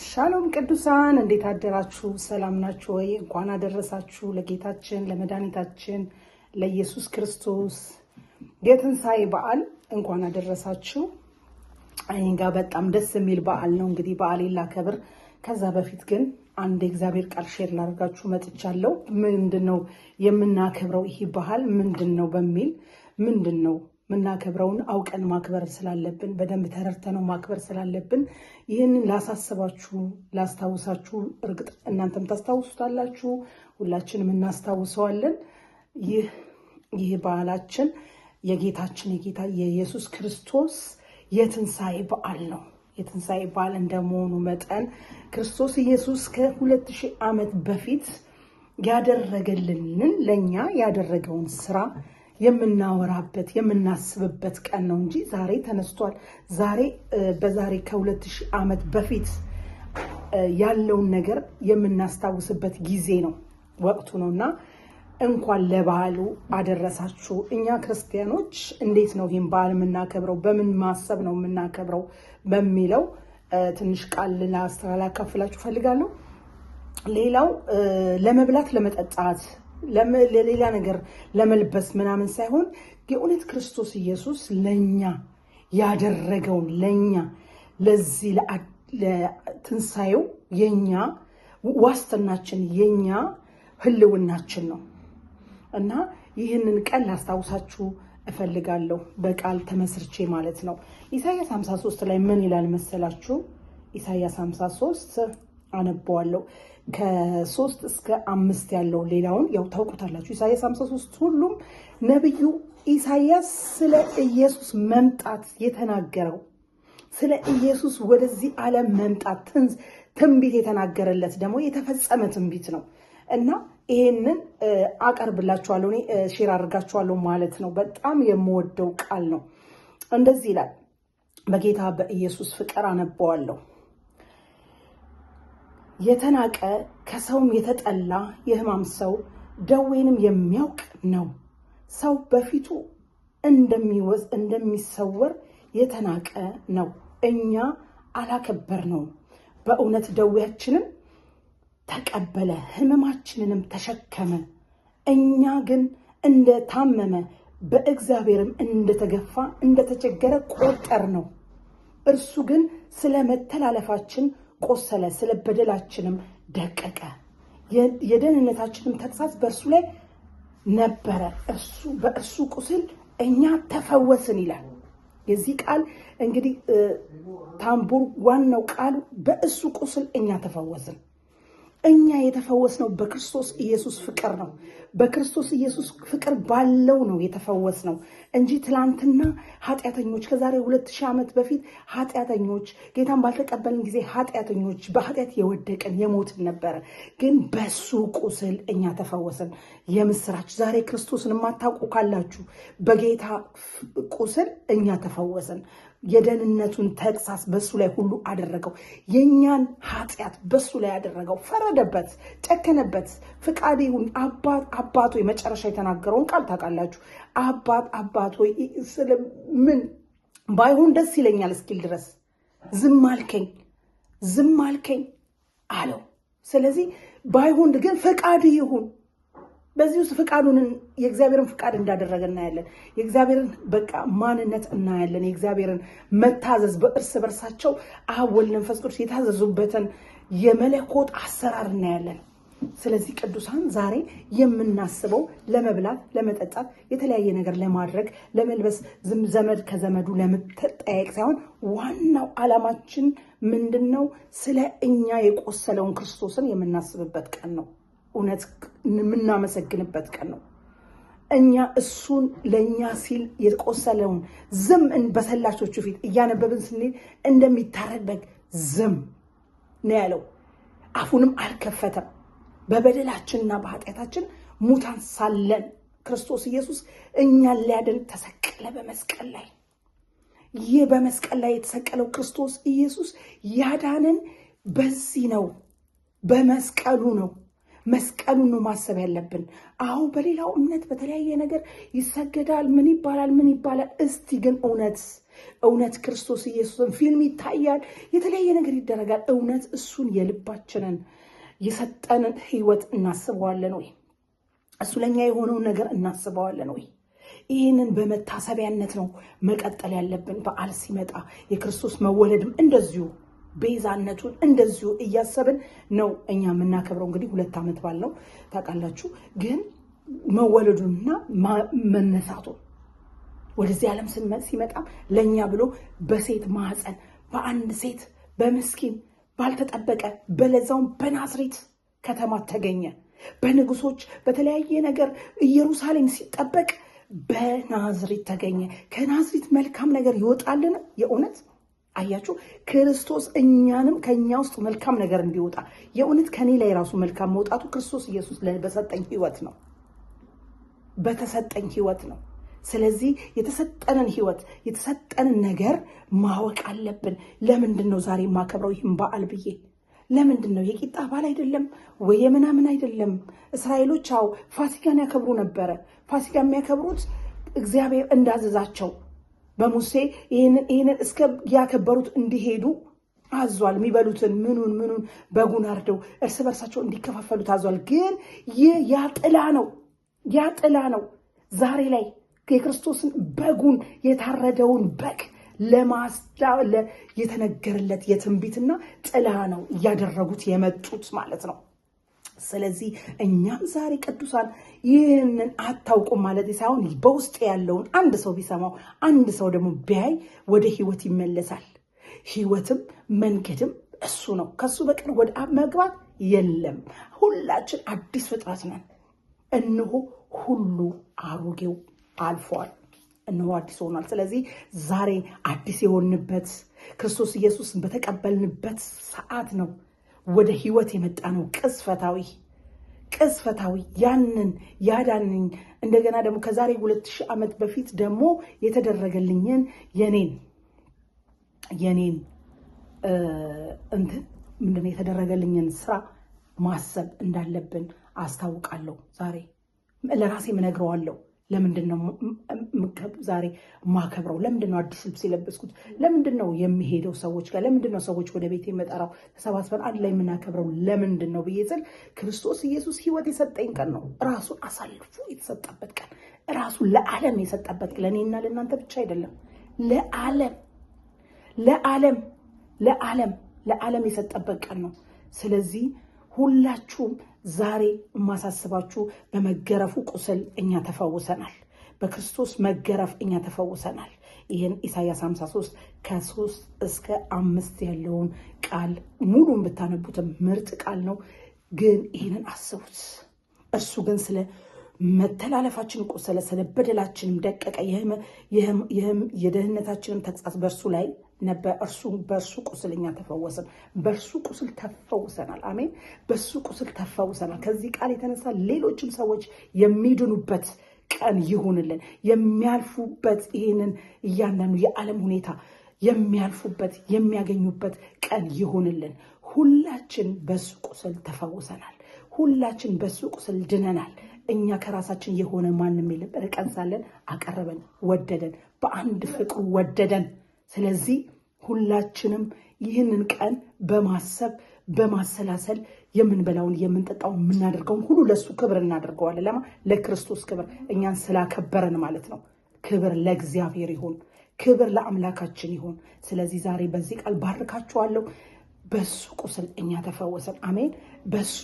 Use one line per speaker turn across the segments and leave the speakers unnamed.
ሻሎም ቅዱሳን እንዴት አደራችሁ? ሰላም ናችሁ ወይ? እንኳን አደረሳችሁ ለጌታችን ለመድኃኒታችን ለኢየሱስ ክርስቶስ የትንሣኤ በዓል እንኳን አደረሳችሁ። እኔ ጋር በጣም ደስ የሚል በዓል ነው። እንግዲህ በዓሌን ላከብር። ከዛ በፊት ግን አንድ የእግዚአብሔር ቃል ሼር ላደርጋችሁ መጥቻለሁ። ምንድነው የምናከብረው? ይሄ በዓል ምንድነው በሚል ምንድነው ምናከብረውን አውቀን ማክበር ስላለብን በደንብ ተረድተነው ማክበር ስላለብን ይህንን ላሳስባችሁ ላስታውሳችሁ። እርግጥ እናንተም ታስታውሱታላችሁ፣ ሁላችንም እናስታውሰዋለን። ይህ በዓላችን የጌታችን የጌታ የኢየሱስ ክርስቶስ የትንሣኤ በዓል ነው። የትንሣኤ በዓል እንደመሆኑ መጠን ክርስቶስ ኢየሱስ ከ2000 ዓመት በፊት ያደረገልንን ለኛ ያደረገውን ስራ የምናወራበት የምናስብበት ቀን ነው እንጂ ዛሬ ተነስቷል። በዛሬ ከ2000 ዓመት በፊት ያለውን ነገር የምናስታውስበት ጊዜ ነው፣ ወቅቱ ነውና እንኳን ለበዓሉ አደረሳችሁ። እኛ ክርስቲያኖች እንዴት ነው ይህን በዓል የምናከብረው? በምን ማሰብ ነው የምናከብረው በሚለው ትንሽ ቃል ላካፍላችሁ ፈልጋለሁ። ሌላው ለመብላት ለመጠጣት ለሌላ ነገር ለመልበስ ምናምን ሳይሆን የእውነት ክርስቶስ ኢየሱስ ለኛ ያደረገውን ለኛ ለዚህ ለትንሣኤው የኛ ዋስትናችን የኛ ህልውናችን ነው እና ይህንን ቀን ላስታውሳችሁ እፈልጋለሁ፣ በቃል ተመስርቼ ማለት ነው። ኢሳይያስ 53 ላይ ምን ይላል መሰላችሁ? ኢሳይያስ 53 አነበዋለሁ ከ3 እስከ 5 ያለው ሌላውን ያው ታውቁታላችሁ። ኢሳይያስ 53 ሁሉም ነብዩ ኢሳይያስ ስለ ኢየሱስ መምጣት የተናገረው ስለ ኢየሱስ ወደዚህ ዓለም መምጣት ትንቢት የተናገረለት ደግሞ የተፈጸመ ትንቢት ነው እና ይሄንን አቀርብላችኋለሁ፣ እኔ ሼር አድርጋችኋለሁ ማለት ነው። በጣም የምወደው ቃል ነው። እንደዚህ ይላል። በጌታ በኢየሱስ ፍቅር አነበዋለሁ። የተናቀ ከሰውም የተጠላ የሕማም ሰው ደዌንም የሚያውቅ ነው። ሰው በፊቱ እንደሚሰወር የተናቀ ነው፣ እኛ አላከበርነውም። በእውነት ደዌያችንን ተቀበለ፣ ሕመማችንንም ተሸከመ። እኛ ግን እንደታመመ በእግዚአብሔርም እንደተገፋ እንደተቸገረ ቆጠርነው። እርሱ ግን ስለ መተላለፋችን ቆሰለ፣ ስለ በደላችንም ደቀቀ። የደህንነታችንም ተግሣጽ በእርሱ ላይ ነበረ፣ በእርሱ ቁስል እኛ ተፈወስን ይላል። የዚህ ቃል እንግዲህ ታምቡር ዋናው ቃሉ በእሱ ቁስል እኛ ተፈወስን። እኛ የተፈወስነው በክርስቶስ ኢየሱስ ፍቅር ነው። በክርስቶስ ኢየሱስ ፍቅር ባለው ነው የተፈወስነው እንጂ ትላንትና ኃጢአተኞች፣ ከዛሬ 2000 ዓመት በፊት ኃጢአተኞች፣ ጌታን ባልተቀበልን ጊዜ ኃጢአተኞች፣ በኃጢአት የወደቅን የሞትን ነበረ። ግን በሱ ቁስል እኛ ተፈወስን። የምስራች! ዛሬ ክርስቶስን የማታውቁ ካላችሁ በጌታ ቁስል እኛ ተፈወስን። የደህንነቱን ተግሣጽ በሱ ላይ ሁሉ አደረገው። የኛን ኃጢአት በሱ ላይ አደረገው፣ ፈረደበት፣ ጨከነበት። ፍቃድ ይሁን አባት ሆይ፣ መጨረሻ የተናገረውን ቃል ታውቃላችሁ። አባት ሆይ ስለምን ባይሆን ደስ ይለኛል እስኪል ድረስ ዝም አልከኝ አለው። ስለዚህ ባይሆን ግን ፍቃድ ይሁን። በዚህ ውስጥ ፍቃዱን የእግዚአብሔርን ፍቃድ እንዳደረገ እናያለን። የእግዚአብሔርን በቃ ማንነት እናያለን። የእግዚአብሔርን መታዘዝ በእርስ በርሳቸው አብ ወልድ መንፈስ ቅዱስ የታዘዙበትን የመለኮት አሰራር እናያለን። ስለዚህ ቅዱሳን ዛሬ የምናስበው ለመብላት ለመጠጣት፣ የተለያየ ነገር ለማድረግ ለመልበስ፣ ዘመድ ከዘመዱ ለመጠያየቅ ሳይሆን ዋናው ዓላማችን ምንድነው? ስለ እኛ የቆሰለውን ክርስቶስን የምናስብበት ቀን ነው። እውነት የምናመሰግንበት ቀን ነው። እኛ እሱን ለእኛ ሲል የቆሰለውን ዝም በሰላቾቹ ፊት እያነበብን ስንሄድ እንደሚታረድ በግ ዝም ነው ያለው። አፉንም አልከፈተም። በበደላችንና በኃጢአታችን ሙታን ሳለን ክርስቶስ ኢየሱስ እኛን ሊያድን ተሰቀለ በመስቀል ላይ። ይህ በመስቀል ላይ የተሰቀለው ክርስቶስ ኢየሱስ ያዳንን በዚህ ነው፣ በመስቀሉ ነው። መስቀሉን ነው ማሰብ ያለብን። አሁን በሌላው እምነት በተለያየ ነገር ይሰገዳል፣ ምን ይባላል። እስቲ ግን እውነት እውነት ክርስቶስ ኢየሱስን ፊልም ይታያል፣ የተለያየ ነገር ይደረጋል። እውነት እሱን የልባችንን የሰጠንን ህይወት እናስበዋለን ወይ? እሱ ለኛ የሆነውን ነገር እናስበዋለን ወይ? ይህንን በመታሰቢያነት ነው መቀጠል ያለብን። በዓል ሲመጣ የክርስቶስ መወለድም እንደዚሁ ቤዛነቱን እንደዚሁ እያሰብን ነው እኛ የምናከብረው። እንግዲህ 2 ዓመት ባለው ታውቃላችሁ። ግን መወለዱንና መነሳቱን ወደዚህ ዓለም ሲመጣም ለኛ ብሎ በሴት ማህፀን በአንድ ሴት በምስኪን ባልተጠበቀ በለዛውን በናዝሬት ከተማ ተገኘ። በንጉሶች በተለያየ ነገር ኢየሩሳሌም ሲጠበቅ በናዝሬት ተገኘ። ከናዝሬት መልካም ነገር ይወጣልን? የእውነት አያችሁ፣ ክርስቶስ እኛንም ከኛ ውስጥ መልካም ነገር እንዲወጣ የእውነት ከኔ ላይ ራሱ መልካም መውጣቱ ክርስቶስ ኢየሱስ በሰጠኝ ህይወት ነው፣ በተሰጠኝ ህይወት ነው። ስለዚህ የተሰጠንን ህይወት የተሰጠንን ነገር ማወቅ አለብን። ለምንድን ነው ዛሬ የማከብረው ይህን በዓል ብዬ? ለምንድን ነው? የቂጣ በዓል አይደለም ወይ የምናምን አይደለም። እስራኤሎች ፋሲካን ያከብሩ ነበረ። ፋሲካ የሚያከብሩት እግዚአብሔር እንዳዘዛቸው በሙሴ ይህንን እስከ ያከበሩት እንዲሄዱ አዟል። የሚበሉትን ምኑን በጉን አርደው እርስ በርሳቸው እንዲከፋፈሉ ታዟል። ግን ይህ ያጥላ ነው። ዛሬ ላይ የክርስቶስን በጉን የታረደውን በግ የተነገረለት የትንቢትና ጥላ ነው እያደረጉት የመጡት ማለት ነው። ስለዚህ እኛም ዛሬ ቅዱሳን ይህንን አታውቁም ማለት ሳይሆን በውስጥ ያለውን አንድ ሰው ቢሰማው አንድ ሰው ደግሞ ቢያይ ወደ ህይወት ይመለሳል። ህይወትም መንገድም እሱ ነው። ከሱ በቀር ወደ አብ መግባት የለም። ሁላችን አዲስ ፍጥረት ነን። እነሆ ሁሉ አሮጌው አልፏል፣ እነሆ አዲስ ሆኗል። ስለዚህ ዛሬ አዲስ የሆንበት ክርስቶስ ኢየሱስን በተቀበልንበት ሰዓት ነው ወደ ህይወት የመጣ ነው። ቅስፈታዊ ያንን ያዳነኝ እንደገና ደግሞ ከዛሬ 2000 ዓመት በፊት ደግሞ የተደረገልኝን የኔን ምንድነው የተደረገልኝን ስራ ማሰብ እንዳለብን አስታውቃለሁ። ዛሬ ለራሴ ምነግረዋለሁ። ለምንድን ነው ዛሬ ማከብረው? ለምንድን ነው አዲስ ልብስ የለበስኩት? ለምንድን ነው የሚሄደው ሰዎች ጋር? ለምንድን ነው ሰዎች ወደ ቤት የመጠራው? ተሰባስበን አንድ ላይ የምናከብረው ለምንድን ነው ብዬ ስል ክርስቶስ ኢየሱስ ህይወት የሰጠኝ ቀን ነው። ራሱን አሳልፎ የተሰጠበት ቀን፣ ራሱን ለዓለም የሰጠበት ቀን፣ ለእኔና ለእናንተ ብቻ አይደለም፣ ለዓለም የሰጠበት ቀን ነው። ስለዚህ ሁላችሁም ዛሬ የማሳስባችሁ በመገረፉ ቁስል እኛ ተፈውሰናል። በክርስቶስ መገረፍ እኛ ተፈውሰናል። ይህን ኢሳያስ 53 ከ3 እስከ 5 ያለውን ቃል ሙሉን ብታነቡትም ምርጥ ቃል ነው። ግን ይህንን አስቡት። እርሱ ግን ስለ መተላለፋችን ቆሰለ፣ ስለ በደላችንም ደቀቀ፣ የደህንነታችንም ተግሣጽ በእርሱ ላይ ነበር። በእርሱ ቁስል እኛ ተፈወስን። በእርሱ ቁስል ተፈውሰናል። አሜን። በእሱ ቁስል ተፈውሰናል። ከዚህ ቃል የተነሳ ሌሎችም ሰዎች የሚድኑበት ቀን ይሁንልን። የሚያልፉበት ይህንን እያንዳንዱ የዓለም ሁኔታ የሚያልፉበት የሚያገኙበት ቀን ይሁንልን። ሁላችን በእሱ ቁስል ተፈውሰናል። ሁላችን በእሱ ቁስል ድነናል። እኛ ከራሳችን የሆነ ማንም የለም። ርቀን ሳለን አቀረበን፣ ወደደን፣ በአንድ ፍቅሩ ወደደን። ስለዚህ ሁላችንም ይህንን ቀን በማሰብ በማሰላሰል የምንበላውን የምንጠጣውን የምናደርገውን ሁሉ ለሱ ክብር እናደርገዋለን። ለማ ለክርስቶስ ክብር፣ እኛን ስላከበረን ማለት ነው። ክብር ለእግዚአብሔር ይሁን፣ ክብር ለአምላካችን ይሁን። ስለዚህ ዛሬ በዚህ ቃል ባርካችኋለሁ። በሱ ቁስል እኛ ተፈወሰን። አሜን። በሱ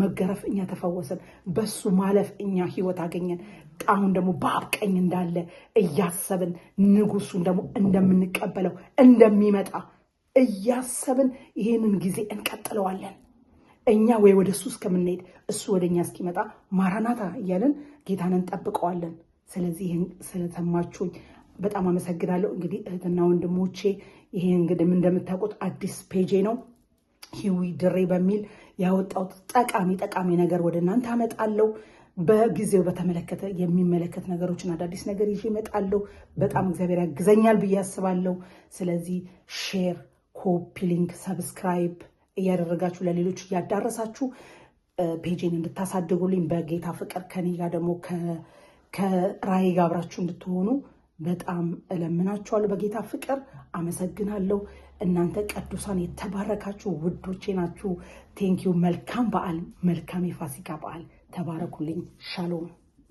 መገረፍ እኛ ተፈወሰን። በሱ ማለፍ እኛ ህይወት አገኘን። አሁን ደግሞ በአብ ቀኝ እንዳለ እያሰብን ንጉሱን ደግሞ እንደምንቀበለው እንደሚመጣ እያሰብን ይህንን ጊዜ እንቀጥለዋለን። እኛ ወይ ወደ እሱ እስከምንሄድ እሱ ወደ እኛ እስኪመጣ ማራናታ እያለን ጌታን እንጠብቀዋለን። ስለዚህ ይህን ስለሰማችሁኝ በጣም አመሰግናለሁ። እንግዲህ እህትና ወንድሞቼ ይሄ እንግዲህ እንደምታውቁት አዲስ ፔጄ ነው፣ ሂዊ ድሬ በሚል ያወጣሁት ጠቃሚ ነገር ወደ እናንተ አመጣለሁ። በጊዜው በተመለከተ የሚመለከት ነገሮችን አዳዲስ ነገር ይዤ እመጣለሁ። በጣም እግዚአብሔር ያግዘኛል ብዬ አስባለሁ። ስለዚህ ሼር፣ ኮፒ ሊንክ፣ ሰብስክራይብ እያደረጋችሁ ለሌሎች እያዳረሳችሁ ፔጄን እንድታሳድጉልኝ በጌታ ፍቅር ከኔ ጋር ደግሞ ከራይ ጋር አብራችሁ እንድትሆኑ በጣም እለምናችኋለሁ በጌታ ፍቅር። አመሰግናለሁ። እናንተ ቅዱሳን የተባረካችሁ ውዶቼ ናችሁ። ቴንኪዩ። መልካም በዓል፣ መልካም የፋሲካ በዓል። ተባረኩልኝ። ሻሎም